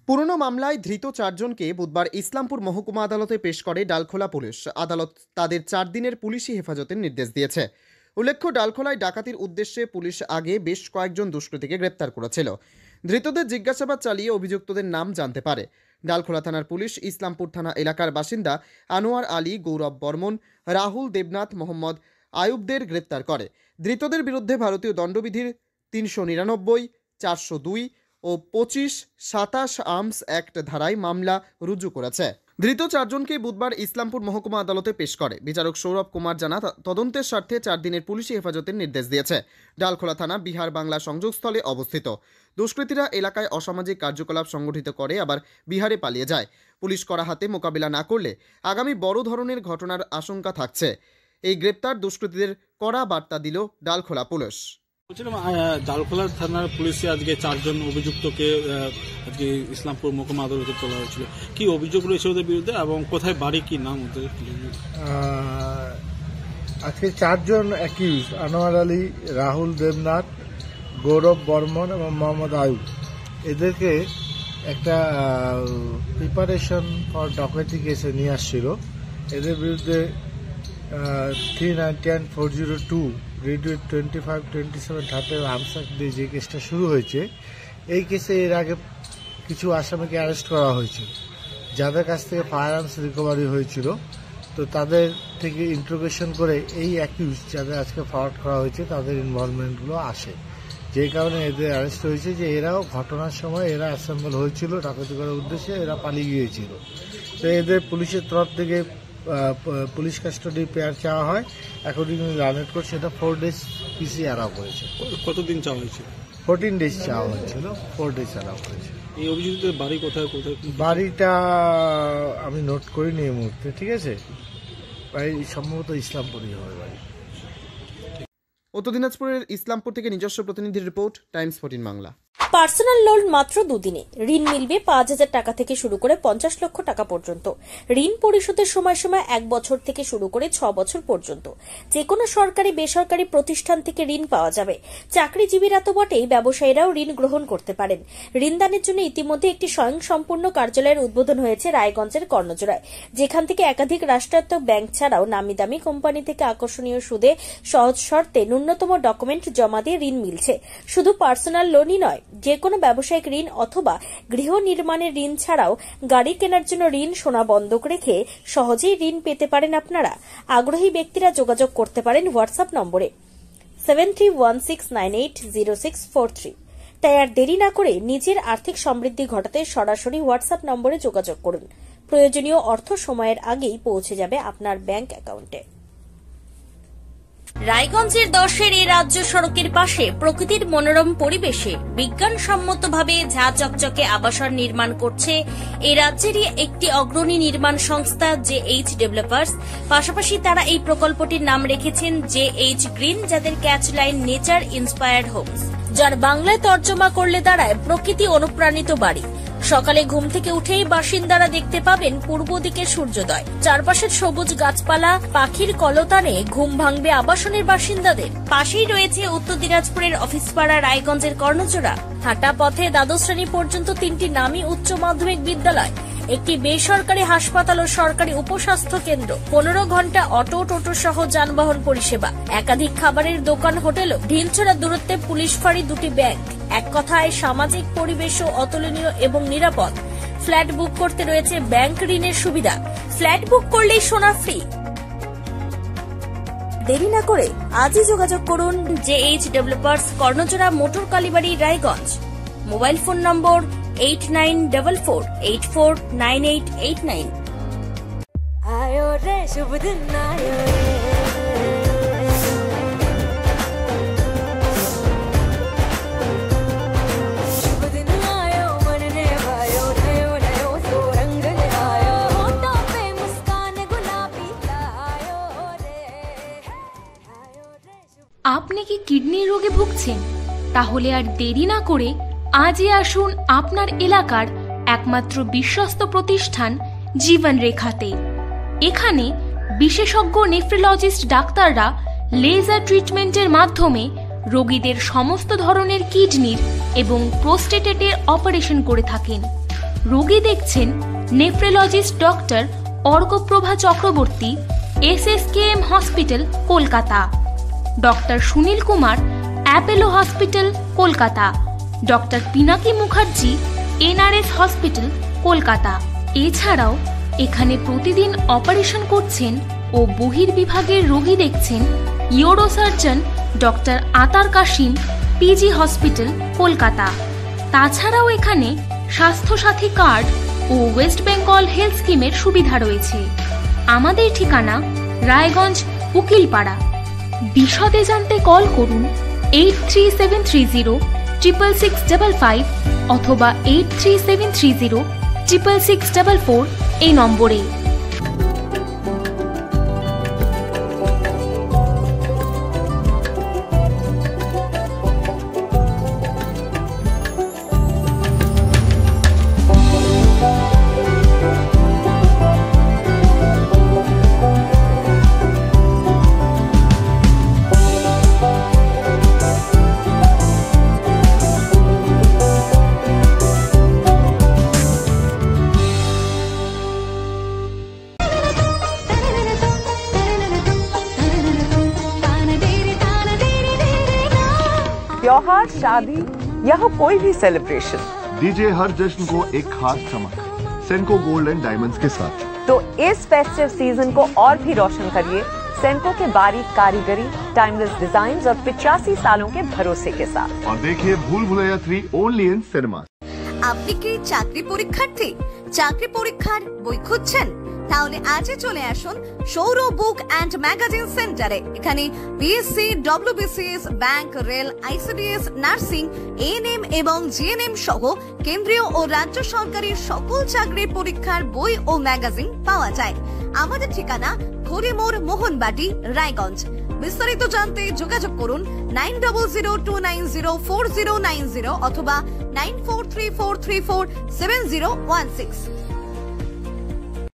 পুরনো মামলায় ধৃত 4 জনকে বুধবার ইসলামপুর মহকুমা আদালতে পেশ করে ডালখোলা পুলিশ। আদালত তাদের 4 দিনের পুলিশি হেফাজতের নির্দেশ দিয়েছে। উল্লেখ্য, ডালখোলায় ডাকাতির উদ্দেশ্যে পুলিশ আগে বেশ কয়েকজন দুষ্কৃতীকে গ্রেপ্তার করেছিল। ধৃতদের জিজ্ঞাসাবাদ চালিয়ে অভিযুক্তদের নাম জানতে পারে। ডালখোলা থানার পুলিশ ইসলামপুর থানা এলাকার বাসিন্দা আনোয়ার আলী, গৌরব বর্মন, রাহুল দেবনাথ, মোহাম্মদ আয়ুবদের গ্রেপ্তার করে। ধৃতদের বিরুদ্ধে ভারতীয় দণ্ডবিধির 399, 402 ও 25-27 আর্মস অ্যাক্ট ধারায় মামলা রুজু করেছে। ধৃত 4 জনকে বুধবার ইসলামপুর মহকুমা আদালতে পেশ করে। বিচারক সৌরভ কুমার জানা তদন্তের স্বার্থে 4 দিনের পুলিশি হেফাজতের নির্দেশ দিয়েছে। ডালখোলা থানা বিহার বাংলা সংযোগস্থলে অবস্থিত। দুষ্কৃতীরা এলাকায় অসামাজিক কার্যকলাপ সংগঠিত করে আবার বিহারে পালিয়ে যায়। পুলিশ কড়া হাতে মোকাবিলা না করলে আগামী বড় ধরনের ঘটনার আশঙ্কা থাকছে। এই গ্রেপ্তার দুষ্কৃতীদের কড়া বার্তা দিল ডালখোলা পুলিশ। ডালখোলা থানার পুলিশে আজকে 4 জন অভিযুক্তকে আজকে ইসলামপুর মহকুমা আদালতে তোলা হয়েছিল। কি অভিযোগ রয়েছে ওদের বিরুদ্ধে এবং কোথায় বাড়ি, কি নাম ওদের? আজকে 4 জন অ্যাকিউজ, আনোয়ার আলী, রাহুল দেবনাথ, গৌরব বর্মন এবং মোহাম্মদ আয়ুব, এদেরকে একটা প্রিপারেশন ফর ডকাইটি কেসে নিয়ে আসছিল। এদের বিরুদ্ধে 390 and 402 রেডিও 25-27 ধাপে আর্মস অ্যাক্ট দিয়ে যে কেসটা শুরু হয়েছে, এই কেসে এর আগে কিছু আসামিকে অ্যারেস্ট করা হয়েছিল, যাদের কাছ থেকে ফায়ার আর্মস রিকভারি হয়েছিল। তো তাদের থেকে ইন্ট্রোগেশন করে এই অ্যাকিউজ যাদের আজকে ফরওয়ার্ড করা হয়েছে তাদের ইনভলভমেন্টগুলো আসে, যে কারণে এদের অ্যারেস্ট হয়েছে। যে এরাও ঘটনার সময় এরা অ্যাসেম্বল হয়েছিল ডাকাতি করার উদ্দেশ্যে, এরা পালিয়ে গিয়েছিল। তো এদের পুলিশের তরফ থেকে পুলিশ কাস্টডি পেয়ার চাওয়া হয়। অ্যাকর্ডিংলি রানের কোর্ট সেটা 4 days পিসি অ্যালাউ করেছে। কতদিন চাওয়া হয়েছে? 14 days চাওয়া হয়েছিল, 4 days অ্যালাউ করেছে। এই অভিযুক্তদের বাড়ি কোথায়? বাড়িটা আমি নোট করিনি এই মুহূর্তে, ঠিক আছে? বাড়ি সম্ভবত ইসলামপুরই হবে বাড়ি। উত্তর দিনাজপুরের ইসলামপুর থেকে নিজস্ব প্রতিনিধির report, Times 14 Bangla. Personal loan মাত্র 2 দিনে ঋণ মিলবে 5,000 টাকা থেকে শুরু করে 50 লক্ষ টাকা পর্যন্ত। ঋণ পরিশোধের সময়সীমা 1 বছর থেকে শুরু করে 6 বছর পর্যন্ত। যে কোনো সরকারি বেসরকারি প্রতিষ্ঠান থেকে ঋণ পাওয়া যাবে। চাকরিজীবীরা তো বটেই, ব্যবসায়ীরাও ঋণ গ্রহণ করতে পারেন। ঋণদানের জন্য ইতিমধ্যে একটি স্বয়ংসম্পূর্ণ কার্যালয়ের উদ্বোধন হয়েছে রায়গঞ্জের কর্ণজোড়ায়, যেখান থেকে একাধিক রাষ্ট্রায়ত্ত ব্যাংক ছাড়াও নামি দামি কোম্পানি থেকে আকর্ষণীয় সুদে সহজ শর্তে ন্যূনতম ডকুমেন্ট জমা দিয়ে ঋণ মিলছে। শুধু পার্সোনাল লোনই নয়, যে কোনো ব্যবসায়িক ঋণ অথবা গৃহ নির্মাণের ঋণ ছাড়াও গাড়ি কেনার জন্য ঋণ, সোনা বন্ধক রেখে সহজেই ঋণ পেতে পারেন আপনারা। আগ্রহী ব্যক্তিরা যোগাযোগ করতে পারেন হোয়াটসঅ্যাপ নম্বরে 7316980643। তাই আর দেরি না করে নিজের আর্থিক সমৃদ্ধি ঘটাতে সরাসরি হোয়াটসঅ্যাপ নম্বরে যোগাযোগ করুন। প্রয়োজনীয় অর্থ সময়ের আগেই পৌঁছে যাবে আপনার ব্যাংক অ্যাকাউন্টে। রায়গঞ্জের 10-এর এই রাজ্য সড়কের পাশে প্রকৃতির মনোরম পরিবেশে বিজ্ঞানসম্মতভাবে ঝা চকচকে আবাসন নির্মাণ করছে এই রাজ্যেরই একটি অগ্রণী নির্মাণ সংস্থা JH ডেভেলপার্স। পাশাপাশি তারা এই প্রকল্পটির নাম রেখেছেন JH গ্রিন, যাদের catch line nature inspired homes, যার বাংলায় তর্জমা করলে দাঁড়ায় প্রকৃতি অনুপ্রাণিত বাড়ি। সকালে ঘুম থেকে উঠেই বাসিন্দারা দেখতে পাবেন পূর্ব দিকে সূর্যোদয়। চারপাশের সবুজ গাছপালা, পাখির কলতানে ঘুম ভাঙবে আবাসনের বাসিন্দাদের। পাশেই রয়েছে উত্তর দিনাজপুরের অফিসপাড়া রায়গঞ্জের কর্ণজোড়া। হাঁটা পথে দ্বাদশ শ্রেণী পর্যন্ত 3টি নামী উচ্চ মাধ্যমিক বিদ্যালয়, একটি বেসরকারি হাসপাতাল ও সরকারি উপস্বাস্থ্য কেন্দ্র, 15 ঘন্টা অটো, টোটো সহ যানবাহন পরিষেবা, একাধিক খাবারের দোকান, হোটেলও, ঢিলছড়া দূরত্বে পুলিশ ফাঁড়ি, 2টি ব্যাংক। এক কথায় সামাজিক পরিবেশও অতুলনীয় এবং নিরাপদ। ফ্ল্যাট বুক করতে রয়েছে ব্যাংক ঋণের সুবিধা। ফ্ল্যাট বুক করলেই সোনা ফ্রি। দেরি না করে আজই যোগাযোগ করুন JH developers, Karnajora, motor Kalibari, Raiganj. Mobile phone number 8944849889। आयो रे शुभ दिन आयो रे, शुभ दिन आयो मन ने भायो, नयो नयो तो रंग ले आयो, होठों पे मुस्कान गुलाबी लायो रे, आयो रे शुभ। আপনি কি কিডনি রোগে ভুগছেন? তাহলে আর দেরি না করে আজই আসুন আপনার এলাকার একমাত্র বিশ্বস্ত প্রতিষ্ঠান জীবন রেখাতে। এখানে বিশেষজ্ঞ নেফ্রোলজিস্ট ডাক্তাররা লেজার ট্রিটমেন্টের মাধ্যমে রোগীদের সমস্ত ধরনের কিডনির এবং প্রোস্টেটের অপারেশন করে থাকেন। রোগী দেখছেন nephrologist doctor Arkaprava Chakraborty, SSKM hospital, Kolkata. Doctor Sunil Kumar, Apollo hospital, Kolkata. Doctor Pinaki Mukherjee, NRS hospital, Kolkata. এছাড়াও এখানে প্রতিদিন অপারেশন করছেন ও বহির্বিভাগের রোগী দেখছেন ইউরোসার্জন ডক্টর আতার কাশিম, PG হসপিটাল, কলকাতা। তাছাড়াও এখানে স্বাস্থ্যসাথী কার্ড ও ওয়েস্ট বেঙ্গল হেলথ স্কিমের সুবিধা রয়েছে। আমাদের ঠিকানা রায়গঞ্জ, উকিলপাড়া। বিশদে জানতে কল করুন 8373066655 অথবা 8373066644 এই নম্বরে। त्योहार, शादी या हो कोई भी सेलिब्रेशन, दीजिए हर जश्न को एक खास चमक सेंको गोल्ड एंड डायमंड्स के साथ। तो इस फेस्टिव सीजन को और भी रोशन करिए सेंको के बारीक कारीगरी, टाइमलेस डिजाइन और 85 सालों के भरोसे के साथ। और देखिए भूल भुलैया 3 ओनली इन सिनेमा। আপনি কি চাকরি পরীক্ষার্থী? চাকরি পরীক্ষার বই খুঁজছেন? তাহলে আজই চলে আসুন সৌর বুক অ্যান্ড ম্যাগাজিন সেন্টারে। এখানে BSc, WBCS, bank, rail, ICDS, nursing, ANM এবং GNM সহ কেন্দ্রীয় ও রাজ্য সরকারের সকল চাকরির পরীক্ষার বই ও ম্যাগাজিন পাওয়া যায়। আমাদের ঠিকানা খড়িমোড়, মোহনবাটি, রায়গঞ্জ। বিস্তারিত জানতে যোগাযোগ করুন 9002904090 অথবা 9434347016।